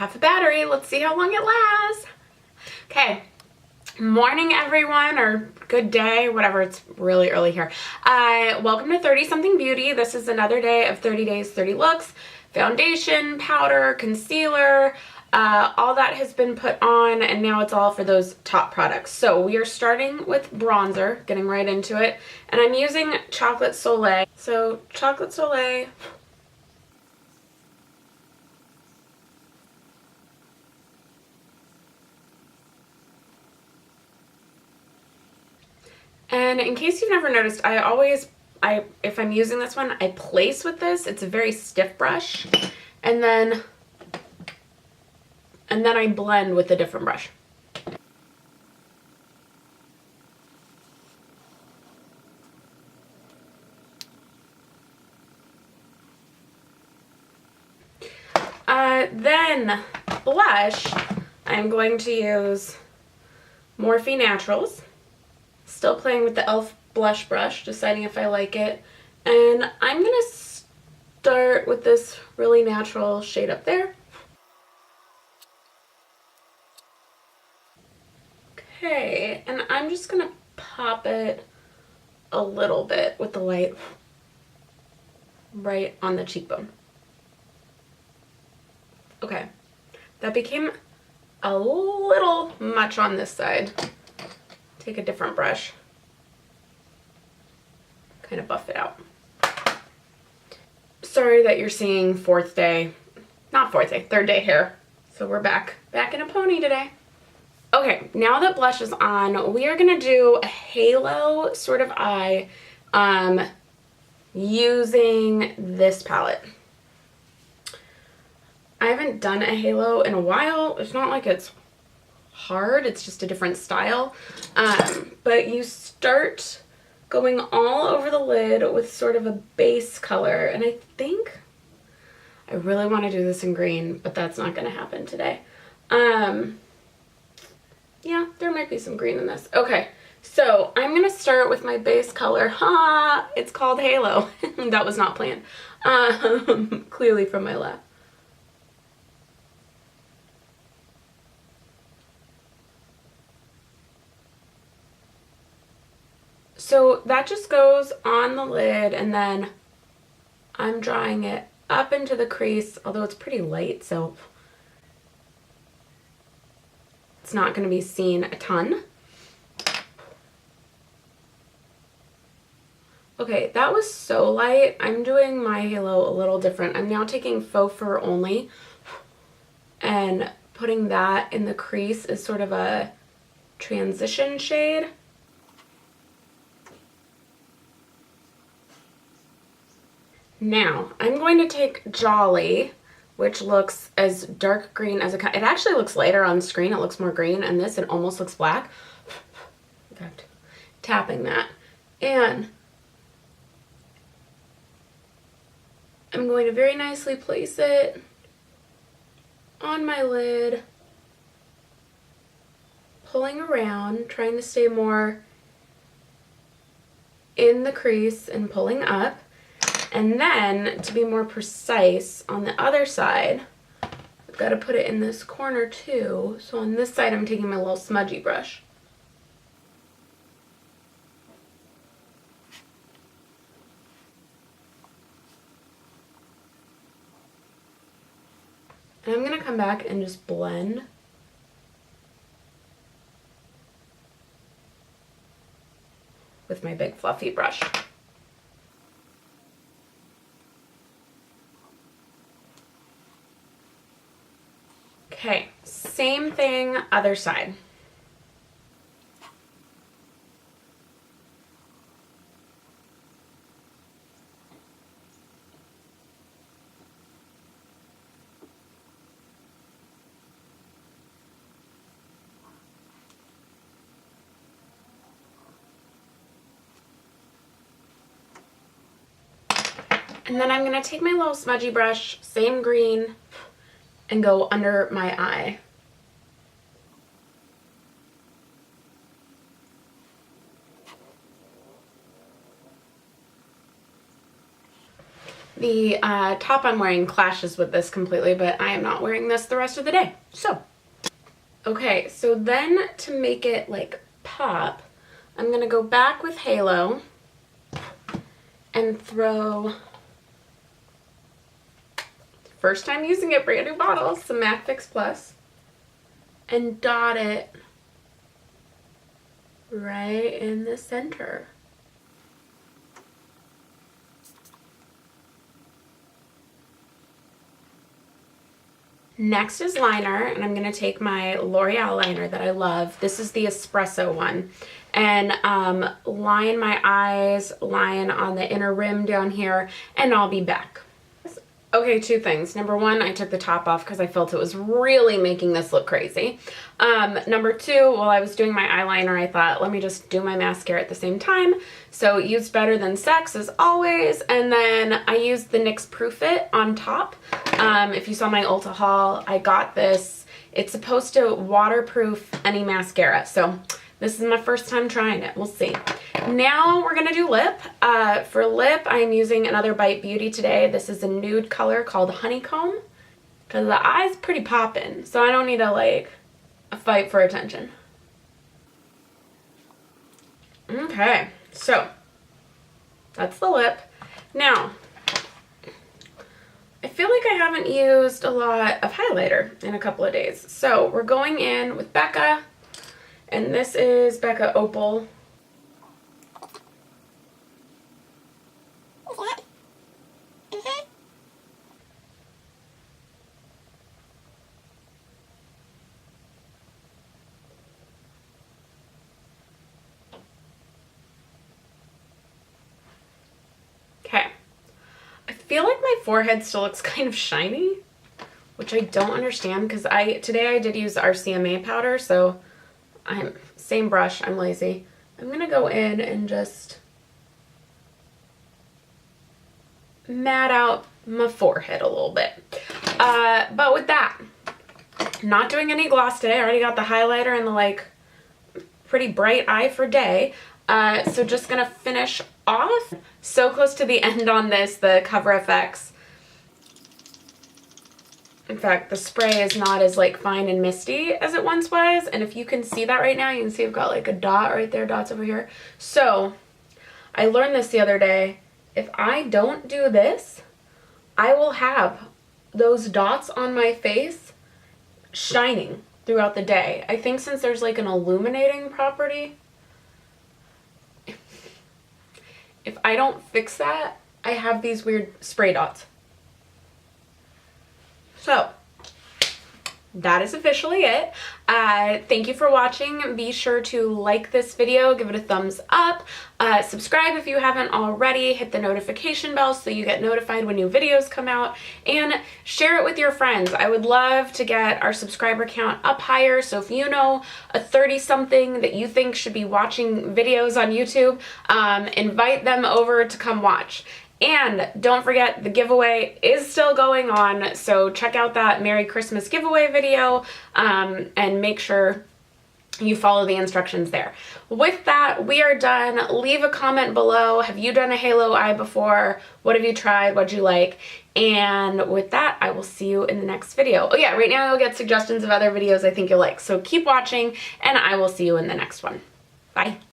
half a battery. Let's see how long it lasts. Okay. Morning, everyone, or good day, whatever. It's really early here. Welcome to 30 Something Beauty. This is another day of 30 days, 30 looks. Foundation, powder, concealer, all that has been put on, and now it's all for those top products. So we are starting with bronzer, getting right into it, and I'm using Chocolate Soleil. So Chocolate Soleil. And in case you've never noticed, if I'm using this one, I place with this. It's a very stiff brush, and then I blend with a different brush. Then blush, I'm going to use Morphe Naturals. Still playing with the e.l.f. blush brush, deciding if I like it. And I'm going to start with this really natural shade up there. Okay, and I'm just going to pop it a little bit with the light right on the cheekbone. Okay, that became a little much on this side. Take a different brush, kind of buff it out. Sorry that you're seeing third day hair. So we're back in a pony today. Okay, now that blush is on, we are gonna do a halo sort of eye using this palette. I haven't done a halo in a while. It's not like it's hard, it's just a different style. But you start going all over the lid with sort of a base color, and I think I really want to do this in green, but that's not going to happen today. Yeah, there might be some green in this. Okay, so I'm going to start with my base color. It's called Halo. That was not planned. Clearly from my lap. So that just goes on the lid, and then I'm drawing it up into the crease, although it's pretty light, so it's not going to be seen a ton. Okay, that was so light. I'm doing my halo a little different. I'm now taking faux fur only and putting that in the crease as sort of a transition shade. Now, I'm going to take Jolly, which looks as dark green as it actually looks lighter on screen. It looks more green, and this, it almost looks black. In fact, tapping that. And I'm going to very nicely place it on my lid, pulling around, trying to stay more in the crease and pulling up. And then, to be more precise, on the other side, I've got to put it in this corner too. So on this side, I'm taking my little smudgy brush. And I'm going to come back and just blend. With my big fluffy brush. Okay, same thing, other side. And then I'm going to take my little smudgy brush, same green, and go under my eye. The top I'm wearing clashes with this completely, but I am not wearing this the rest of the day. So, okay, so then to make it like pop, I'm going to go back with Halo and throw, first time using it, brand new bottle, some MAC Fix Plus, and dot it right in the center. Next is liner, and I'm going to take my L'Oreal liner that I love. This is the espresso one. And line my eyes, line on the inner rim down here, and I'll be back. Okay, two things. Number one, I took the top off because I felt it was really making this look crazy. Number two, while I was doing my eyeliner, I thought, let me just do my mascara at the same time. So used Better Than Sex as always, and then I used the NYX Proof It on top. If you saw my Ulta haul, I got this. It's supposed to waterproof any mascara, so this is my first time trying it. We'll see. Now we're gonna do lip. For lip, I'm using another Bite Beauty today. This is a nude color called Honeycomb, because the eye's pretty poppin', so I don't need to like fight for attention. Okay, so that's the lip. Now, I feel like I haven't used a lot of highlighter in a couple of days. So we're going in with Becca, and this is Becca Opal. Okay. I feel like my forehead still looks kind of shiny, which I don't understand because today I did use RCMA powder, so same brush, I'm lazy. I'm gonna go in and just matte out my forehead a little bit. But with that, not doing any gloss today. I already got the highlighter and the like pretty bright eye for day. So just gonna finish off. So close to the end on this, the Cover FX. In fact, the spray is not as like fine and misty as it once was. And if you can see that right now, you can see I've got like a dot right there, dots over here. So I learned this the other day. If I don't do this, I will have those dots on my face shining throughout the day. I think since there's like an illuminating property, if I don't fix that, I have these weird spray dots. So that is officially it. Thank you for watching. Be sure to like this video, give it a thumbs up, subscribe if you haven't already, hit the notification bell so you get notified when new videos come out, and share it with your friends. I would love to get our subscriber count up higher, so if you know a 30-something that you think should be watching videos on YouTube, invite them over to come watch. And don't forget, the giveaway is still going on, so check out that Merry Christmas giveaway video, and make sure you follow the instructions there. With that, we are done. Leave a comment below. Have you done a halo eye before? What have you tried? What'd you like? And with that, I will see you in the next video. Oh yeah, right now you'll get suggestions of other videos I think you'll like. So keep watching, and I will see you in the next one. Bye.